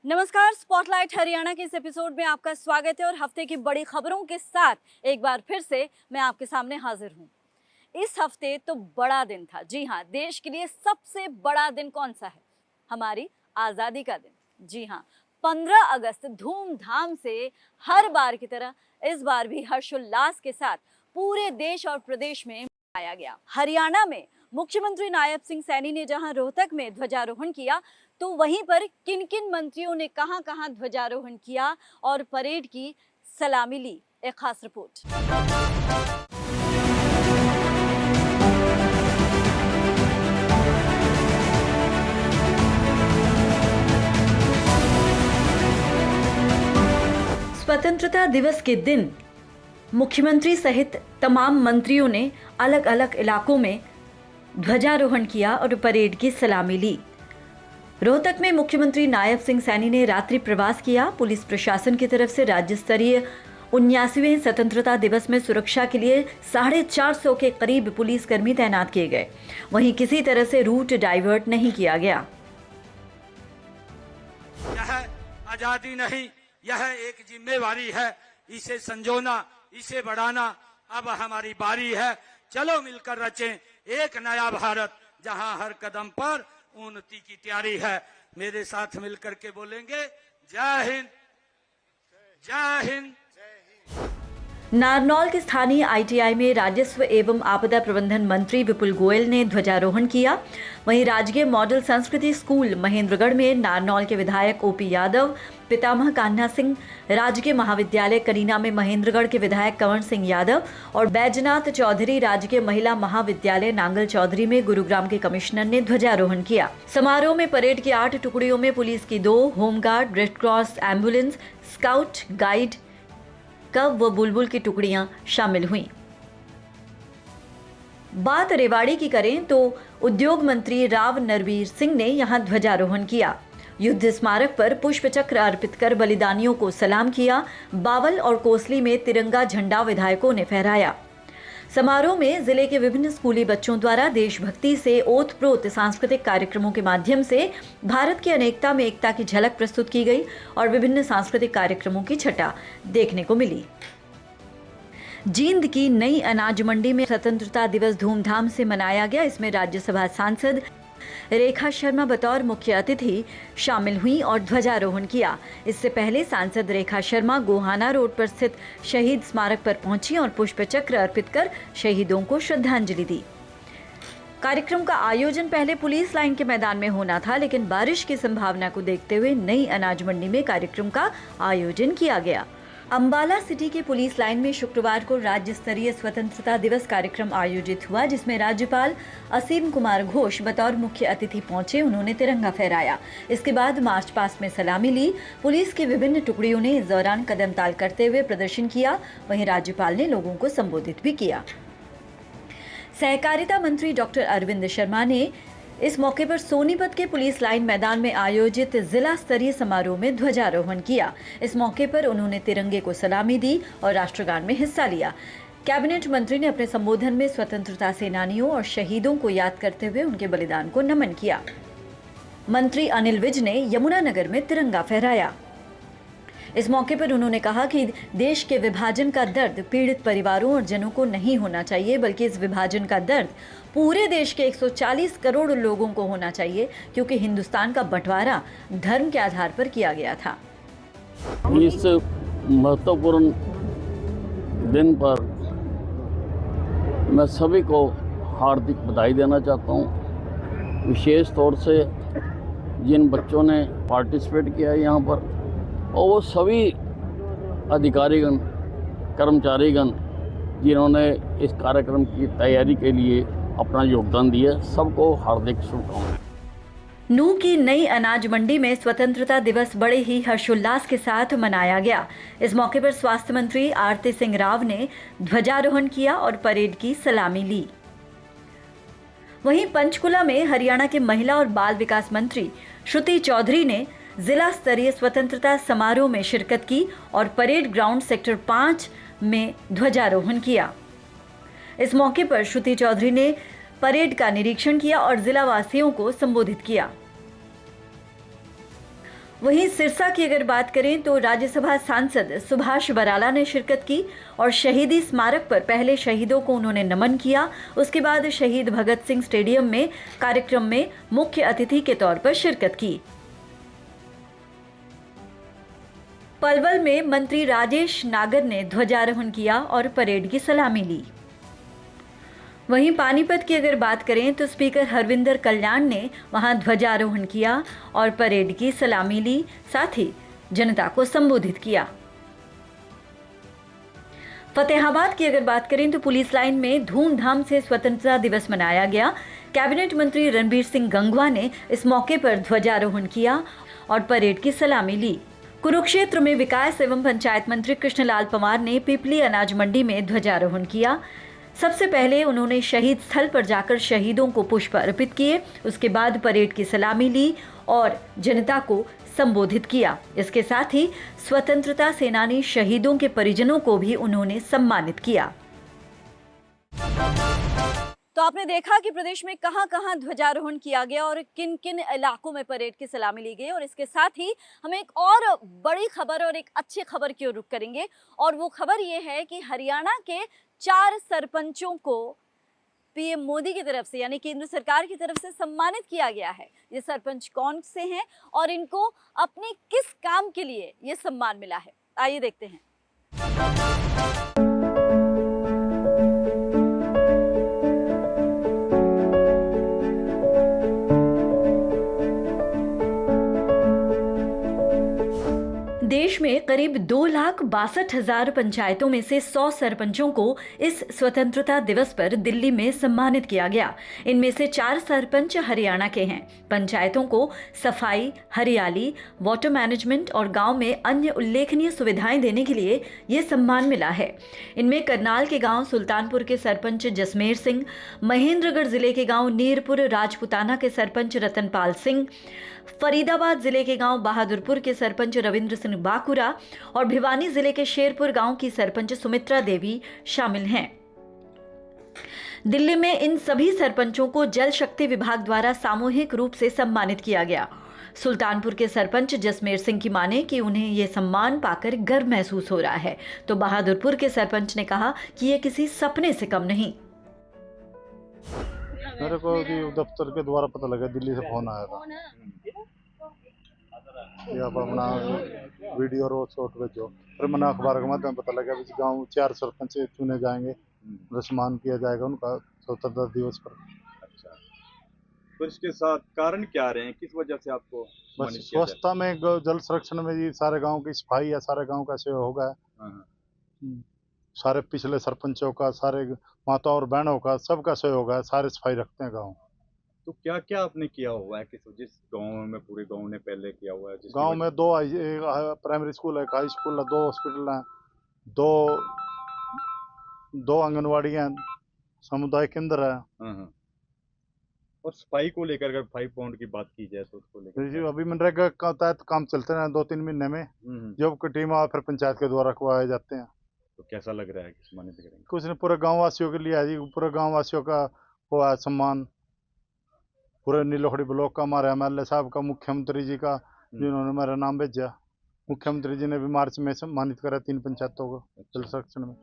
नमस्कार, स्पॉटलाइट हरियाणा के इस एपिसोड में आपका स्वागत है और हफ्ते की बड़ी खबरों के साथ एक बार फिर से मैं आपके सामने हाजिर हूँ। इस हफ्ते तो बड़ा दिन था। जी हाँ, देश के लिए सबसे बड़ा दिन कौन सा है? हमारी आज़ादी का दिन। जी हाँ, 15 अगस्त धूमधाम से हर बार की तरह इस बार भी हर्षोल्लास के साथ पूरे देश और प्रदेश में मनाया गया। हरियाणा में मुख्यमंत्री नायब सिंह सैनी ने जहां रोहतक में ध्वजारोहण किया, तो वहीं पर किन किन मंत्रियों ने कहां कहां ध्वजारोहण किया और परेड की सलामी ली, एक खास रिपोर्ट। स्वतंत्रता दिवस के दिन मुख्यमंत्री सहित तमाम मंत्रियों ने अलग अलग इलाकों में ध्वजारोहण किया और परेड की सलामी ली। रोहतक में मुख्यमंत्री नायब सिंह सैनी ने रात्रि प्रवास किया। पुलिस प्रशासन की तरफ से राज्य स्तरीय 79वें स्वतंत्रता दिवस में सुरक्षा के लिए 450 के करीब पुलिसकर्मी तैनात किए गए। वहीं किसी तरह से रूट डाइवर्ट नहीं किया गया। यह आजादी नहीं, यह एक जिम्मेवारी है। इसे संजोना, इसे बढ़ाना अब हमारी बारी है। चलो मिलकर रचें एक नया भारत, जहां हर कदम पर उन्नति की तैयारी है। मेरे साथ मिलकर के बोलेंगे, जय हिंद, जय हिंद। नारनौल के स्थानीय आईटीआई में राजस्व एवं आपदा प्रबंधन मंत्री विपुल गोयल ने ध्वजारोहण किया। वहीं राजकीय मॉडल संस्कृति स्कूल महेंद्रगढ़ में नारनौल के विधायक ओपी यादव, पितामह कान्हा सिंह, राजकीय महाविद्यालय करीना में महेंद्रगढ़ के विधायक कंवर सिंह यादव और बैजनाथ चौधरी राजकीय महिला महाविद्यालय नांगल चौधरी में गुरुग्राम के कमिश्नर ने ध्वजारोहण किया। समारोह में परेड की 8 टुकड़ियों में पुलिस की 2, home guard, red cross, ambulance, scout guide, कव व बुलबुल की टुकड़ियां शामिल हुईं। बात रेवाड़ी की करें तो उद्योग मंत्री राव नरवीर सिंह ने यहां ध्वजारोहण किया। युद्ध स्मारक पर पुष्प चक्र अर्पित कर बलिदानियों को सलाम किया। बावल और कोसली में तिरंगा झंडा विधायकों ने फहराया। समारोह में जिले के विभिन्न स्कूली बच्चों द्वारा देशभक्ति से ओतप्रोत सांस्कृतिक कार्यक्रमों के माध्यम से भारत की अनेकता में एकता की झलक प्रस्तुत की गई और विभिन्न सांस्कृतिक कार्यक्रमों की छटा देखने को मिली। जींद की नई अनाज मंडी में स्वतंत्रता दिवस धूमधाम से मनाया गया। इसमें राज्यसभा सांसद रेखा शर्मा बतौर मुख्य अतिथि शामिल हुई और ध्वजारोहण किया। इससे पहले सांसद रेखा शर्मा गोहाना रोड पर स्थित शहीद स्मारक पर पहुंची और पुष्प चक्र अर्पित कर शहीदों को श्रद्धांजलि दी। कार्यक्रम का आयोजन पहले पुलिस लाइन के मैदान में होना था, लेकिन बारिश की संभावना को देखते हुए नई अनाज मंडी में कार्यक्रम का आयोजन किया गया। अंबाला सिटी के पुलिस लाइन में शुक्रवार को राज्य स्तरीय स्वतंत्रता दिवस कार्यक्रम आयोजित हुआ, जिसमें राज्यपाल असीम कुमार घोष बतौर मुख्य अतिथि पहुंचे। उन्होंने तिरंगा फहराया। इसके बाद मार्च पास्ट में सलामी ली। पुलिस की विभिन्न टुकड़ियों ने इस दौरान कदम ताल करते हुए प्रदर्शन किया। वहीं राज्यपाल ने लोगों को संबोधित भी किया। सहकारिता मंत्री डॉक्टर अरविंद शर्मा ने इस मौके पर सोनीपत के पुलिस लाइन मैदान में आयोजित जिला स्तरीय समारोह में ध्वजारोहण किया। इस मौके पर उन्होंने तिरंगे को सलामी दी और राष्ट्रगान में हिस्सा लिया। कैबिनेट मंत्री ने अपने संबोधन में स्वतंत्रता सेनानियों और शहीदों को याद करते हुए उनके बलिदान को नमन किया। मंत्री अनिल विज ने यमुनानगर में तिरंगा फहराया। इस मौके पर उन्होंने कहा कि देश के विभाजन का दर्द पीड़ित परिवारों और जनों को नहीं होना चाहिए, बल्कि इस विभाजन का दर्द पूरे देश के 140 करोड़ लोगों को होना चाहिए, क्योंकि हिंदुस्तान का बंटवारा धर्म के आधार पर किया गया था। इस महत्वपूर्ण दिन पर मैं सभी को हार्दिक बधाई देना चाहता हूँ। विशेष तौर से जिन बच्चों ने पार्टिसिपेट किया है यहाँ पर, और वो सभी अधिकारीगण, कर्मचारीगण जिन्होंने इस कार्यक्रम की तैयारी के लिए अपना योगदान दिया, सबको हार्दिक शुभकामनाएं। नूह की नई अनाज मंडी में स्वतंत्रता दिवस बड़े ही हर्षोल्लास के साथ मनाया गया। इस मौके पर स्वास्थ्य मंत्री आरती सिंह राव ने ध्वजारोहण किया और परेड की सलामी ली। वहीं पंचकुला में हरियाणा के महिला और बाल विकास मंत्री श्रुति चौधरी ने जिला स्तरीय स्वतंत्रता समारोह में शिरकत की और परेड ग्राउंड सेक्टर 5 में ध्वजारोहण किया। इस मौके पर श्रुति चौधरी ने परेड का निरीक्षण किया और जिला वासियों को संबोधित किया। वहीं सिरसा की अगर बात करें तो राज्यसभा सांसद सुभाष बराला ने शिरकत की और शहीदी स्मारक पर पहले शहीदों को उन्होंने नमन किया। उसके बाद शहीद भगत सिंह स्टेडियम में कार्यक्रम में मुख्य अतिथि के तौर पर शिरकत की। पलवल में मंत्री राजेश नागर ने ध्वजारोहण किया और परेड की सलामी ली। वहीं पानीपत की अगर बात करें तो स्पीकर हरविंदर कल्याण ने वहां ध्वजारोहण किया और परेड की सलामी ली, साथ ही जनता को संबोधित किया। फतेहाबाद की अगर बात करें तो पुलिस लाइन में धूमधाम से स्वतंत्रता दिवस मनाया गया। कैबिनेट मंत्री रणबीर सिंह गंगवा ने इस मौके पर ध्वजारोहण किया और परेड की सलामी ली। कुरुक्षेत्र में विकास एवं पंचायत मंत्री कृष्णलाल पंवार ने पिपली अनाज मंडी में ध्वजारोहण किया। सबसे पहले उन्होंने शहीद स्थल पर जाकर शहीदों को पुष्प अर्पित किए। उसके बाद परेड की सलामी ली और जनता को संबोधित किया। इसके साथ ही स्वतंत्रता सेनानी शहीदों के परिजनों को भी उन्होंने सम्मानित किया। तो आपने देखा कि प्रदेश में कहां-कहां ध्वजारोहण किया गया और किन-किन इलाकों में परेड की सलामी ली गई। और इसके साथ ही हम एक और बड़ी खबर और एक अच्छी खबर की ओर रुख करेंगे और वो खबर ये है कि हरियाणा के 4 सरपंचों को पीएम मोदी की तरफ से यानी केंद्र सरकार की तरफ से सम्मानित किया गया है। ये सरपंच कौन से हैं और इनको अपने किस काम के लिए ये सम्मान मिला है, आइए देखते हैं। देश में करीब 2,62,000 पंचायतों में से 100 सरपंचों को इस स्वतंत्रता दिवस पर दिल्ली में सम्मानित किया गया। इनमें से 4 सरपंच हरियाणा के हैं। पंचायतों को सफाई, हरियाली, वाटर मैनेजमेंट और गांव में अन्य उल्लेखनीय सुविधाएं देने के लिए ये सम्मान मिला है। इनमें करनाल के गांव सुल्तानपुर के सरपंच जसमेर सिंह, महेंद्रगढ़ जिले के गांव नीरपुर राजपुताना के सरपंच रतनपाल सिंह, फरीदाबाद जिले के गांव बहादुरपुर के सरपंच रविंद्र सिंह बाकुरा और भिवानी जिले के शेरपुर गांव की सरपंच सुमित्रा देवी शामिल हैं। दिल्ली में इन सभी सरपंचों को जल शक्ति विभाग द्वारा सामूहिक रूप से सम्मानित किया गया। सुल्तानपुर के सरपंच जसमेर सिंह की माने कि उन्हें यह सम्मान पाकर गर्व महसूस हो रहा है, तो बहादुरपुर के सरपंच ने कहा कि यह किसी सपने से कम नहीं। मेरे को दफ्तर के द्वारा पता लगा, दिल्ली से फोन आया था कि आप अपना वीडियो और शॉट भेजो। फिर मैंने अखबार के माध्यम पता लगा कि गांव 4 सरपंच चुने जाएंगे, सम्मान किया जाएगा उनका स्वतंत्रता दिवस पर। अच्छा, तो इसके साथ कारण क्या रहे हैं, किस वजह से आपको बस स्वच्छता में, जल संरक्षण में जी सारे गांव की सफाई है, सारे गांव का सेवा होगा। सारे पिछले सरपंचों का, सारे माता और बहनों का, सबका सहयोग है, सारे सफाई रखते हैं गांव। तो क्या क्या आपने किया हुआ है, जिस गांव में पूरे गांव ने पहले किया हुआ है? गांव में 2 प्राइमरी स्कूल है, हाई स्कूल है, 2 हॉस्पिटल हैं, 2 आंगनवाड़ी हैं, समुदाय केंद्र है। और सफाई को लेकर अगर 5 पाउंड की बात की जाए तो उसको लेकर अभी मनरेगा का तहत काम चलते हैं 2-3 महीने में। जब की टीम आ फिर पंचायत के द्वारा करवाए जाते हैं। तो कैसा लग रहा है कि सम्मानित करेंगे? कुछ नहीं, पूरे गाँव वासियों के लिए है जी, पूरे गाँव वासियों का वो है सम्मान। पूरे नीलोखड़ी ब्लॉक का, हमारे MLA साहब का, मुख्यमंत्री जी का, जिन्होंने मेरा नाम भेजा। मुख्यमंत्री जी ने भी मार्च में सम्मानित करा 3 पंचायतों को जल संरक्षण में।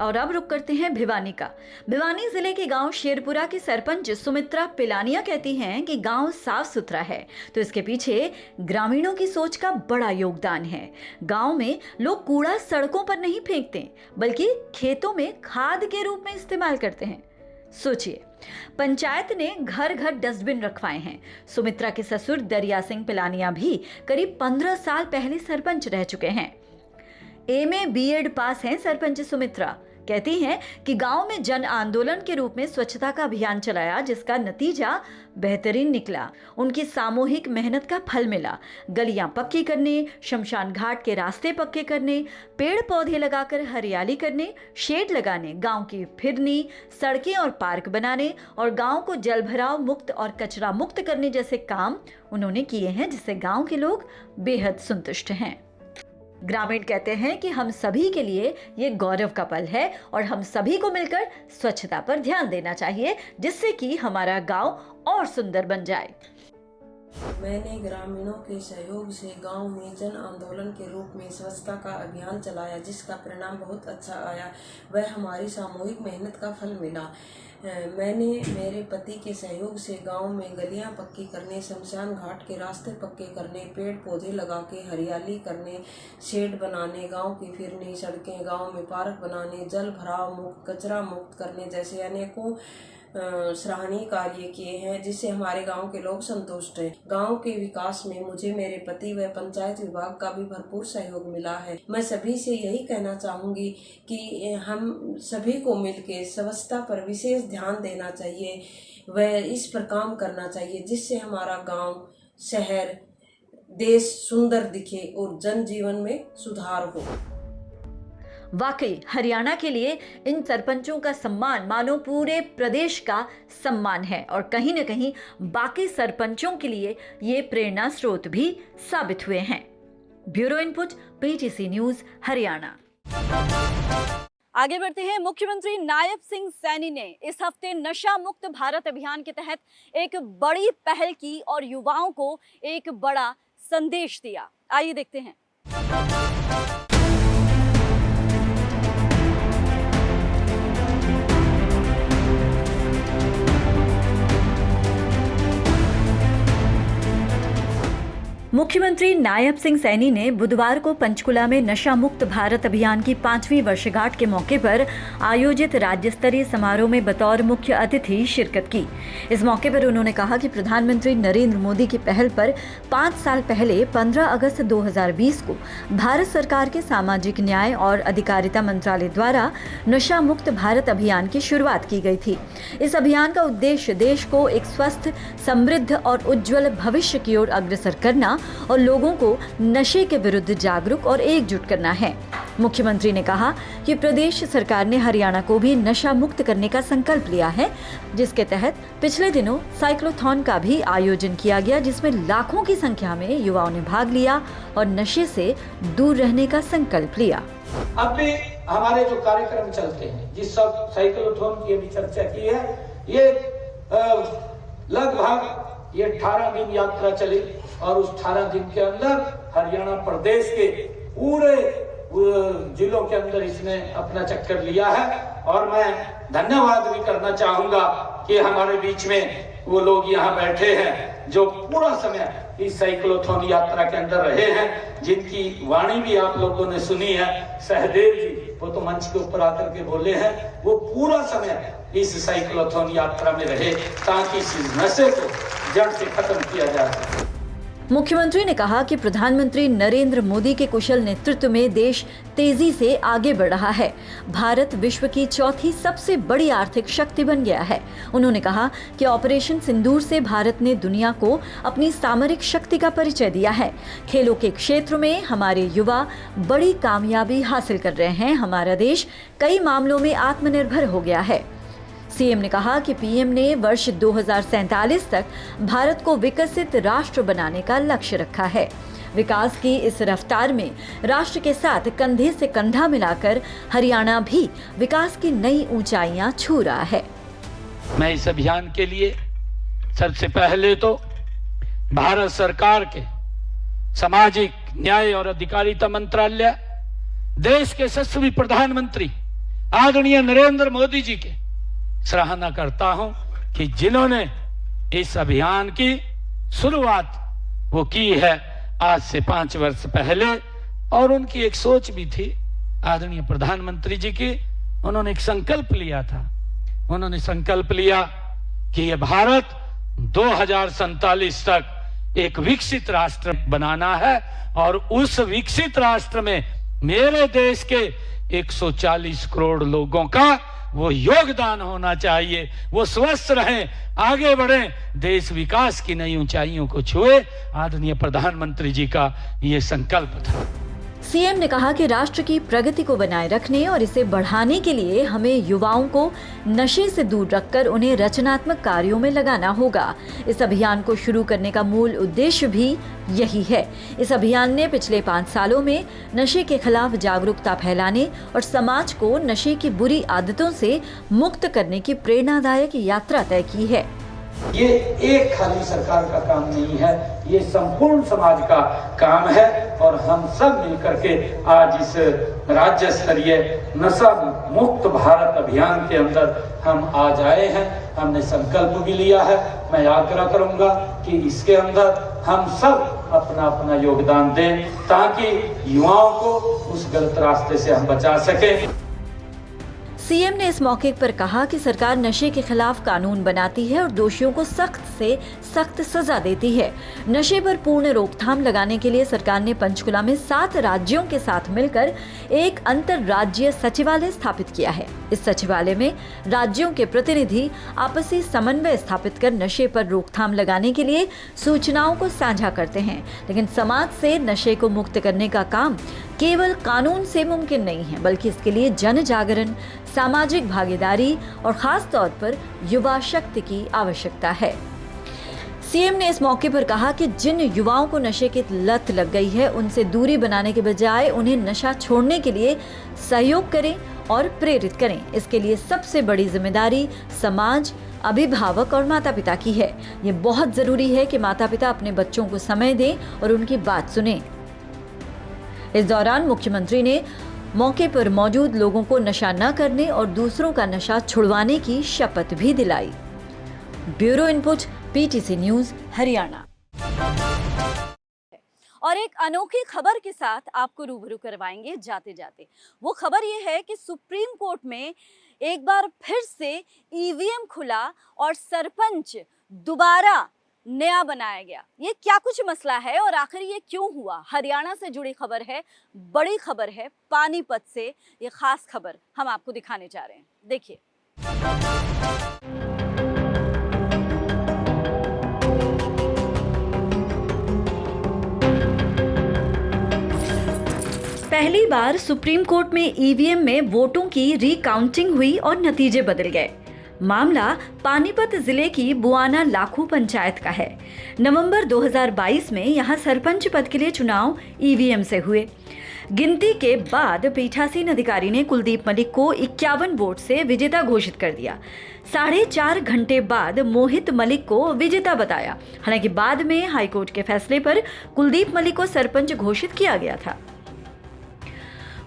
और अब रुक करते हैं भिवानी का। भिवानी जिले के गांव शेरपुरा की सरपंच सुमित्रा पिलानिया कहती हैं कि गांव साफ सुथरा है, तो इसके पीछे ग्रामीणों की सोच का बड़ा योगदान है। गांव में लोग कूड़ा सड़कों पर नहीं फेंकते, बल्कि खेतों में खाद के रूप में इस्तेमाल करते हैं। सोचिए, पंचायत ने घर घर डस्टबिन रखवाए हैं। सुमित्रा के ससुर दरिया सिंह पिलानिया भी करीब 15 साल पहले सरपंच रह चुके हैं। MA B.Ed पास हैं सरपंच सुमित्रा। कहती हैं कि गांव में जन आंदोलन के रूप में स्वच्छता का अभियान चलाया, जिसका नतीजा बेहतरीन निकला। उनकी सामूहिक मेहनत का फल मिला। गलियां पक्की करने, शमशान घाट के रास्ते पक्के करने, पेड़ पौधे लगाकर हरियाली करने, शेड लगाने, गांव की फिरनी, सड़कें और पार्क बनाने और गांव को जलभराव मुक्त और कचरा मुक्त करने जैसे काम उन्होंने किए हैं, जिससे गांव के लोग बेहद संतुष्ट हैं। ग्रामीण कहते हैं कि हम सभी के लिए ये गौरव का पल है और हम सभी को मिलकर स्वच्छता पर ध्यान देना चाहिए, जिससे कि हमारा गांव और सुंदर बन जाए। मैंने ग्रामीणों के सहयोग से गांव में जन आंदोलन के रूप में स्वच्छता का अभियान चलाया, जिसका परिणाम बहुत अच्छा आया। वह हमारी सामूहिक मेहनत का फल मिला। मैंने मेरे पति के सहयोग से गांव में गलियां पक्की करने, शमशान घाट के रास्ते पक्के करने, पेड़ पौधे लगा के हरियाली करने, शेड बनाने, गांव की फिरनी सड़कें, गांव में पार्क बनाने, जल भराव मुक्त, कचरा मुक्त करने जैसे अनेकों सराहनीय कार्य किए हैं, जिससे हमारे गांव के लोग संतुष्ट हैं। गांव के विकास में मुझे मेरे पति व पंचायत विभाग का भी भरपूर सहयोग मिला है। मैं सभी से यही कहना चाहूंगी कि हम सभी को मिलकर स्वच्छता पर विशेष ध्यान देना चाहिए व इस पर काम करना चाहिए, जिससे हमारा गांव, शहर, देश सुंदर दिखे और जनजीवन में सुधार हो। वाकई हरियाणा के लिए इन सरपंचों का सम्मान मानो पूरे प्रदेश का सम्मान है और कहीं न कहीं बाकी सरपंचों के लिए ये प्रेरणा स्रोत भी साबित हुए हैं। Bureau input, PTC news, Haryana. आगे बढ़ते हैं। मुख्यमंत्री नायब सिंह सैनी ने इस हफ्ते नशा मुक्त भारत अभियान के तहत एक बड़ी पहल की और युवाओं को एक बड़ा संदेश दिया। आइए देखते हैं। मुख्यमंत्री नायब सिंह सैनी ने बुधवार को पंचकुला में नशा मुक्त भारत अभियान की 5वीं वर्षगांठ के मौके पर आयोजित राज्य स्तरीय समारोह में बतौर मुख्य अतिथि शिरकत की। इस मौके पर उन्होंने कहा कि प्रधानमंत्री नरेंद्र मोदी की पहल पर 5 साल पहले 15 अगस्त 2020 को भारत सरकार के सामाजिक न्याय और अधिकारिता मंत्रालय द्वारा नशा मुक्त भारत अभियान की शुरुआत की गई थी। इस अभियान का उद्देश्य देश को एक स्वस्थ, समृद्ध और उज्जवल भविष्य की ओर अग्रसर करना और लोगों को नशे के विरुद्ध जागरूक और एकजुट करना है। मुख्यमंत्री ने कहा कि प्रदेश सरकार ने हरियाणा को भी नशा मुक्त करने का संकल्प लिया है, जिसके तहत पिछले दिनों साइक्लोथॉन का भी आयोजन किया गया, जिसमें लाखों की संख्या में युवाओं ने भाग लिया और नशे से दूर रहने का संकल्प लिया। अब भी हमारे जो कार्यक्रम चलते हैं, जिस सब साइक्लोथॉन की अभी चर्चा की है, ये लगभग 18 दिन यात्रा चली और उस 18 दिन के अंदर हरियाणा प्रदेश के पूरे जिलों के अंदर इसने अपना चक्कर लिया है। और मैं धन्यवाद भी करना चाहूंगा कि हमारे बीच में वो लोग यहाँ बैठे हैं जो पूरा समय इस साइक्लोथॉन यात्रा के अंदर रहे हैं, जिनकी वाणी भी आप लोगों ने सुनी है। सहदेव जी वो तो मंच के ऊपर आकर के बोले हैं, वो पूरा समय इस साइक्लोथॉन यात्रा में रहे ताकि इस नशे को जड़ से खत्म किया जा सके। मुख्यमंत्री ने कहा कि प्रधानमंत्री नरेंद्र मोदी के कुशल नेतृत्व में देश तेजी से आगे बढ़ रहा है। भारत विश्व की 4थी सबसे बड़ी आर्थिक शक्ति बन गया है। उन्होंने कहा कि ऑपरेशन सिंदूर से भारत ने दुनिया को अपनी सामरिक शक्ति का परिचय दिया है। खेलों के क्षेत्र में हमारे युवा बड़ी कामयाबी हासिल कर रहे हैं। हमारा देश कई मामलों में आत्मनिर्भर हो गया है। सीएम ने कहा कि पीएम ने वर्ष 2047 तक भारत को विकसित राष्ट्र बनाने का लक्ष्य रखा है। विकास की इस रफ्तार में राष्ट्र के साथ कंधे से कंधा मिलाकर हरियाणा भी विकास की नई ऊंचाइयां छू रहा है। मैं इस अभियान के लिए सबसे पहले तो भारत सरकार के सामाजिक न्याय और अधिकारिता मंत्रालय, देश के यशस्वी प्रधानमंत्री आदरणीय नरेंद्र मोदी जी के सराहना करता हूं कि जिन्होंने इस अभियान की शुरुआत वो की है आज से 5 वर्ष पहले। और उनकी एक सोच भी थी आदरणीय प्रधानमंत्री जी की। उन्होंने एक संकल्प लिया था। उन्होंने संकल्प लिया कि ये भारत 2047 तक एक विकसित राष्ट्र बनाना है और उस विकसित राष्ट्र में मेरे देश के 140 करोड़ लोगों का वो योगदान होना चाहिए। वो स्वस्थ रहें, आगे बढ़ें, देश विकास की नई ऊंचाइयों को छुए। आदरणीय प्रधानमंत्री जी का ये संकल्प था। सीएम ने कहा कि राष्ट्र की प्रगति को बनाए रखने और इसे बढ़ाने के लिए हमें युवाओं को नशे से दूर रखकर उन्हें रचनात्मक कार्यों में लगाना होगा। इस अभियान को शुरू करने का मूल उद्देश्य भी यही है। इस अभियान ने पिछले 5 सालों में नशे के खिलाफ जागरूकता फैलाने और समाज को नशे की बुरी आदतों से मुक्त करने की प्रेरणादायक यात्रा तय की है। ये एक खाली सरकार का काम नहीं है, ये संपूर्ण समाज का काम है और हम सब मिलकर के आज इस राज्य स्तरीय नशा मुक्त भारत अभियान के अंदर हम आज आए हैं। हमने संकल्प भी लिया है। मैं आग्रह करूंगा कि इसके अंदर हम सब अपना अपना योगदान दें ताकि युवाओं को उस गलत रास्ते से हम बचा सकें। सीएम ने इस मौके पर कहा कि सरकार नशे के खिलाफ कानून बनाती है और दोषियों को सख्त से सख्त सजा देती है। नशे पर पूर्ण रोकथाम लगाने के लिए सरकार ने पंचकुला में 7 राज्यों के साथ मिलकर एक अंतर्राज्यीय सचिवालय स्थापित किया है। इस सचिवालय में राज्यों के प्रतिनिधि आपसी समन्वय स्थापित कर नशे पर रोकथाम लगाने के लिए सूचनाओं को साझा करते हैं। लेकिन समाज से नशे को मुक्त करने का काम केवल कानून से मुमकिन नहीं है, बल्कि इसके लिए जन जागरण, सामाजिक भागीदारी और खास तौर पर युवा शक्ति की आवश्यकता है। सीएम ने इस मौके पर कहा कि जिन युवाओं को नशे की लत लग गई है, उनसे दूरी बनाने के बजाय उन्हें नशा छोड़ने के लिए सहयोग करें और प्रेरित करें। इसके लिए सबसे बड़ी जिम्मेदारी समाज, अभिभावक और माता पिता की है। ये बहुत जरूरी है कि माता पिता अपने बच्चों को समय दें और उनकी बात सुनें। इस दौरान मुख्यमंत्री ने मौके पर मौजूद लोगों को नशा न करने और दूसरों का नशा छुड़वाने की शपथ भी दिलाई। Bureau input, PTC news, Haryana. और एक अनोखी खबर के साथ आपको रूबरू करवाएंगे जाते जाते। वो खबर ये है कि सुप्रीम कोर्ट में एक बार फिर से ईवीएम खुला और सरपंच दोबारा नया बनाया गया। ये क्या कुछ मसला है और आखिर ये क्यों हुआ? हरियाणा से जुड़ी खबर है, बड़ी खबर है, पानीपत से ये खास खबर हम आपको दिखाने जा रहे हैं। देखिए। पहली बार सुप्रीम कोर्ट में ईवीएम में वोटों की रिकाउंटिंग हुई और नतीजे बदल गए। मामला पानीपत जिले की बुआना लाखू पंचायत का है। नवंबर 2022 में यहां सरपंच पद के लिए चुनाव ईवीएम से हुए। गिनती के बाद पीठासीन अधिकारी ने कुलदीप मलिक को 51 वोट से विजेता घोषित कर दिया। 4.5 घंटे बाद मोहित मलिक को विजेता बताया। हालांकि बाद में हाईकोर्ट के फैसले पर कुलदीप मलिक को सरपंच घोषित किया गया था।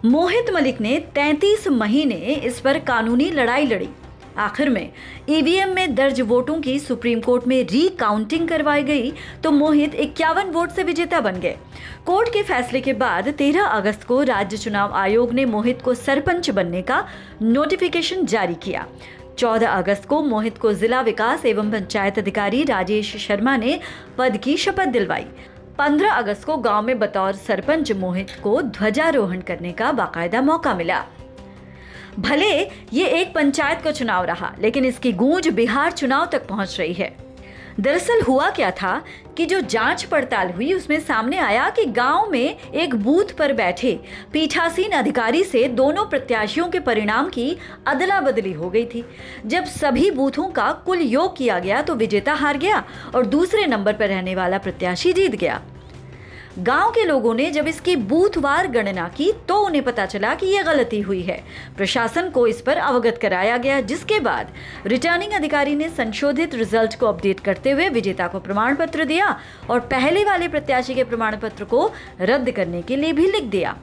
मोहित मलिक ने 33 महीने इस पर कानूनी लड़ाई लड़ी। आखिर में ईवीएम में दर्ज वोटों की सुप्रीम कोर्ट में रिकाउंटिंग करवाई गई तो मोहित 51 वोट से विजेता बन गए। कोर्ट के फैसले के बाद 13 अगस्त को राज्य चुनाव आयोग ने मोहित को सरपंच बनने का नोटिफिकेशन जारी किया। 14 अगस्त को मोहित को जिला विकास एवं पंचायत अधिकारी राजेश शर्मा ने पद की शपथ दिलवाई। 15 अगस्त को गांव में बतौर सरपंच मोहित को ध्वजारोहण करने का बाकायदा मौका मिला। भले ये एक पंचायत का चुनाव रहा, लेकिन इसकी गूंज बिहार चुनाव तक पहुंच रही है। दरअसल हुआ क्या था कि जो जांच पड़ताल हुई उसमें सामने आया कि गांव में एक बूथ पर बैठे पीठासीन अधिकारी से दोनों प्रत्याशियों के परिणाम की अदला बदली हो गई थी। जब सभी बूथों का कुल योग किया गया तो विजेता हार गया और दूसरे नंबर पर रहने वाला प्रत्याशी जीत गया। गांव के लोगों ने जब इसकी बूथवार गणना की तो उन्हें पता चला कि यह गलती हुई है। प्रशासन को इस पर अवगत कराया गया, जिसके बाद रिटर्निंग अधिकारी ने संशोधित रिजल्ट को अपडेट करते हुए विजेता को प्रमाण पत्र दिया और पहले वाले प्रत्याशी के प्रमाण पत्र को रद्द करने के लिए भी लिख दिया।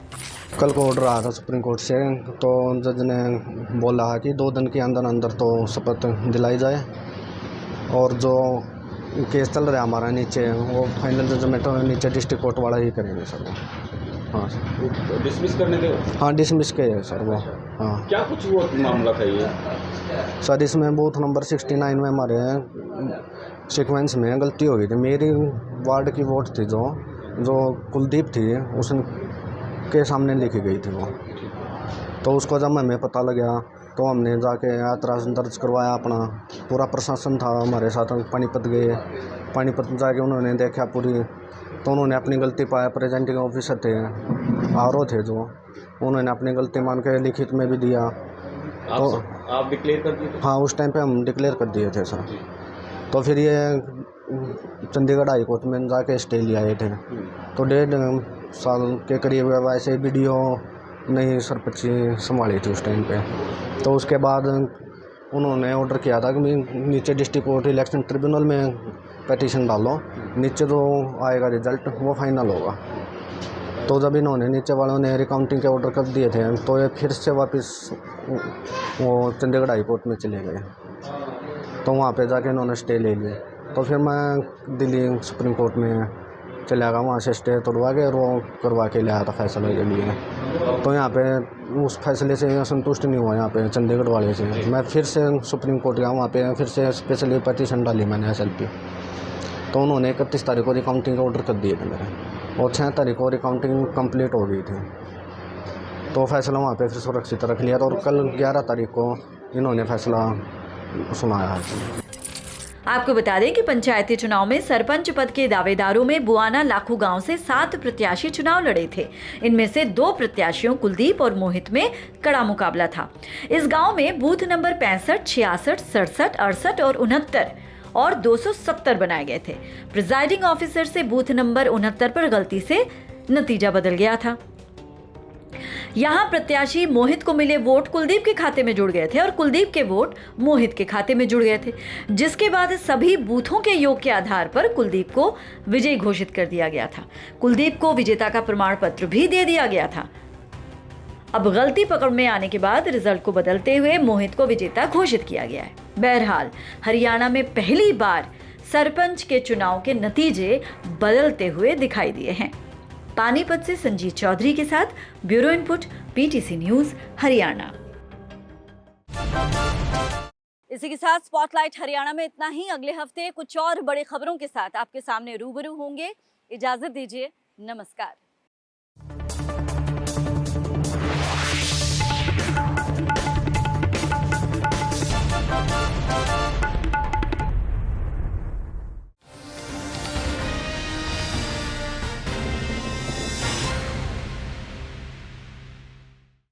कल को ऑर्डर आया था सुप्रीम कोर्ट से, तो जज ने बोला कि 2 दिन के अंदर अंदर तो शपथ दिलाई जाए और जो केस चल रहा है हमारा नीचे वो फाइनल जजमेंट नीचे डिस्ट्रिक्ट कोर्ट वाला ही करेंगे सर वो। हाँ सर, डिसमिस करने दे। हाँ डिसमिस के है सर वो। हाँ क्या कुछ वो मामला था ये सर? इसमें बूथ नंबर 69 में हमारे सीक्वेंस में गलती हो गई थी। मेरी वार्ड की वोट थी जो कुलदीप थी उसके सामने लिखी गई थी वो, तो उसको जब हमें पता लगा तो हमने जाके ऐतराज़ दर्ज करवाया। अपना पूरा प्रशासन था हमारे साथ, पानीपत गए। पानीपत जाके उन्होंने देखा पूरी, तो उन्होंने अपनी गलती पाया। प्रेजेंटिंग ऑफिसर थे, आरओ थे, जो उन्होंने अपनी गलती मान के लिखित में भी दिया। तो आप डिक्लेयर कर दिए? हाँ उस टाइम पे हम डिक्लेयर कर दिए थे सर। तो फिर ये चंडीगढ़ हाई कोर्ट में जाके स्टे ले आए थे। तो 1.5 साल के करीब वैसे वीडियो नहीं सरपंची संभाली थी उस टाइम पे। तो उसके बाद उन्होंने ऑर्डर किया था कि मैं नीचे डिस्ट्रिक्ट कोर्ट इलेक्शन ट्रिब्यूनल में पिटीशन डालो, नीचे जो आएगा रिजल्ट वो फाइनल होगा। तो जब इन्होंने नीचे वालों ने रिकाउंटिंग के ऑर्डर कर दिए थे तो ये फिर से वापस वो चंडीगढ़ हाई कोर्ट में चले गए। तो वहाँ पे जाके इन्होंने स्टे ले लिए। तो फिर मैं दिल्ली सुप्रीम कोर्ट में चला गया, वहाँ से स्टे तोड़वा के रो करवा के ले आया था फैसले के लिए। तो यहाँ पे उस फैसले से संतुष्ट नहीं हुआ यहाँ पे चंडीगढ़ वाले से। मैं फिर से सुप्रीम कोर्ट गया, वहाँ पे फिर से स्पेशली पिटीशन डाली मैंने SLP। तो उन्होंने 31 तारीख को रिकाउंटिंग के ऑर्डर कर दिए थे मेरे, और 6 तारीख को रिकाउंटिंग कंप्लीट हो गई थी। तो फैसला वहाँ पे फिर सुरक्षित रख लिया था, और कल 11 तारीख को इन्होंने फैसला सुनाया है। आपको बता दें कि पंचायती चुनाव में सरपंच पद के दावेदारों में बुआना लाखू गांव से 7 प्रत्याशी चुनाव लड़े थे। इनमें से 2 प्रत्याशियों कुलदीप और मोहित में कड़ा मुकाबला था। इस गांव में बूथ नंबर 65, 66, 67, 68 और 69 और 270 बनाए गए थे। प्रिजाइडिंग ऑफिसर से बूथ नंबर 69 पर गलती से नतीजा बदल गया था। यहां प्रत्याशी मोहित को मिले वोट कुलदीप के खाते में जुड़ गए थे और कुलदीप के वोट मोहित के खाते में जुड़ गए थे, जिसके बाद सभी बूथों के योग के आधार पर कुलदीप को विजयी घोषित कर दिया गया था। कुलदीप को विजेता का प्रमाण पत्र भी दे दिया गया था। अब गलती पकड़ में आने के बाद रिजल्ट को बदलते हुए मोहित को विजेता घोषित किया गया है। बहरहाल हरियाणा में पहली बार सरपंच के चुनाव के नतीजे बदलते हुए दिखाई दिए हैं। पानीपत से संजीत चौधरी के साथ bureau input, PTC news Haryana. इसी के साथ स्पॉटलाइट हरियाणा में इतना ही। अगले हफ्ते कुछ और बड़ी खबरों के साथ आपके सामने रूबरू होंगे। इजाजत दीजिए, नमस्कार।